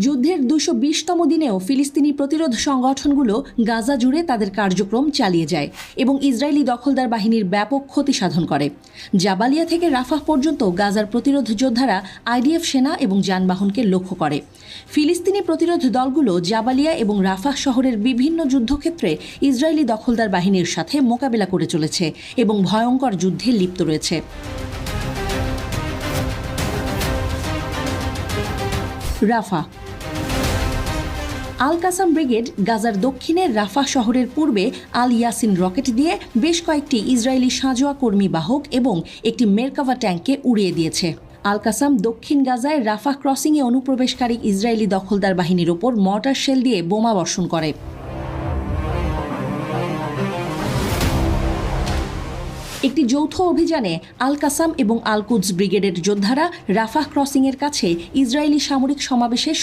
যুদ্ধের ২২০তম দিনেও ফিলিস্তিনি প্রতিরোধ সংগঠনগুলো গাজা জুড়ে তাদের কার্যক্রম চালিয়ে যায় এবং ইসরায়েলি দখলদার বাহিনীর ব্যাপক ক্ষতি সাধন করে। জাবালিয়া থেকে রাফাহ পর্যন্ত গাজার প্রতিরোধ যোদ্ধারা আইডিএফ সেনা এবং যানবাহনকে লক্ষ্য করে। ফিলিস্তিনি প্রতিরোধ দলগুলো জাবালিয়া এবং রাফাহ শহরের বিভিন্ন যুদ্ধক্ষেত্রে ইসরায়েলি দখলদার বাহিনীর সাথে মোকাবিলা করে চলেছে এবং ভয়ঙ্কর যুদ্ধে লিপ্ত রয়েছে। রাফাহ। আল কাসাম ব্রিগেড গাজার দক্ষিণের রাফাহ শহরের পূর্বে আল ইয়াসিন রকেট দিয়ে বেশ কয়েকটি ইসরায়েলি সাঁজোয়া কর্মী বাহক এবং একটি মেরকাভা ট্যাঙ্ককে উড়িয়ে দিয়েছে। আল কাসাম দক্ষিণ গাজায় রাফাহ ক্রসিংয়ে অনুপ্রবেশকারী ইসরায়েলি দখলদার বাহিনীর ওপর মর্টার শেল দিয়ে বোমা বর্ষণ করে। একটি যৌথ অভিযানে আল কাসাম এবং আল কুদস ব্রিগেডের যোদ্ধারা রাফাহ ক্রসিংয়ের কাছে ইসরায়েলি সামরিক সমাবেশে